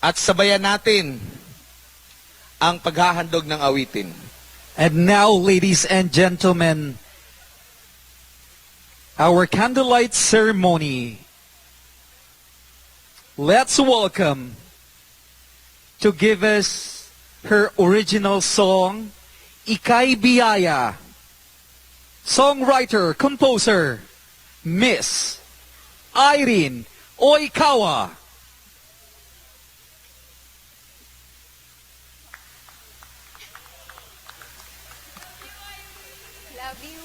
At sabayan natin ang paghahandog ng awitin. And now, ladies and gentlemen, our candlelight ceremony. Let's welcome to give us her original song, Ika'y Biyaya. Songwriter, composer, Miss Irene Oikawa. Love you.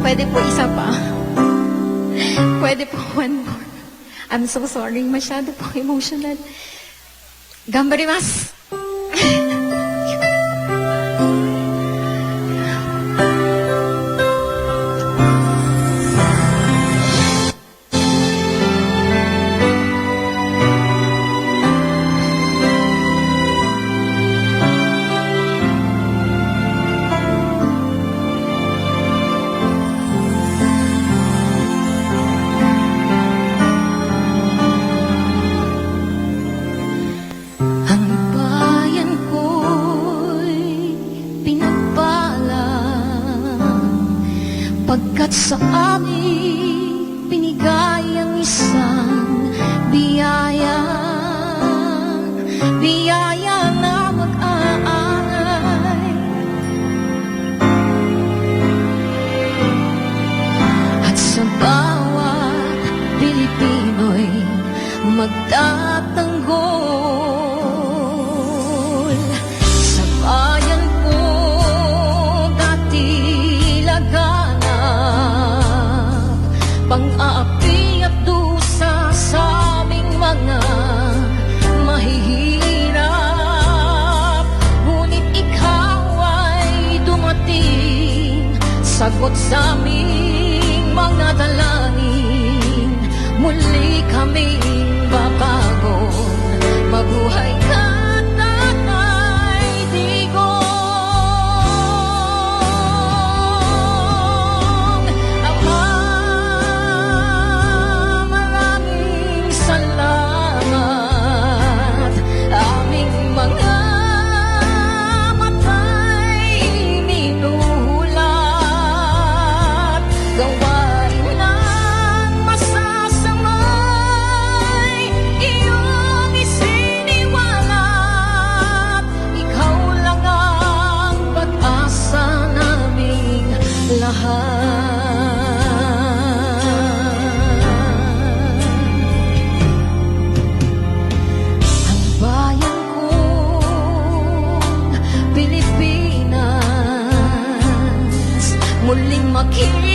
Pwede po isa pa. Pwede po one more. I'm so sorry. Masyado po emotional. Gambarimasu. Pagkat sa amin binigay ang isang biyaya, biyaya na mag-aangay. At sa bawat Pilipino'y magtatanggol. Sa bayan ko dati laganap, pang-aapi at dusa sa aming mga mahihirap. Ngunit ikaw ay dumating, sagot sa aming mga dalangin. Muli kaming babago, mabuhay ka, Tatay Digong. Ama, maraming salamat. Aming mga mata'y minuhulat. Gawain ng masasamay iyong isiniwalat. Ikaw lang ang pag-asa naming lahat. Ang bayan kong Pilipinas muling makita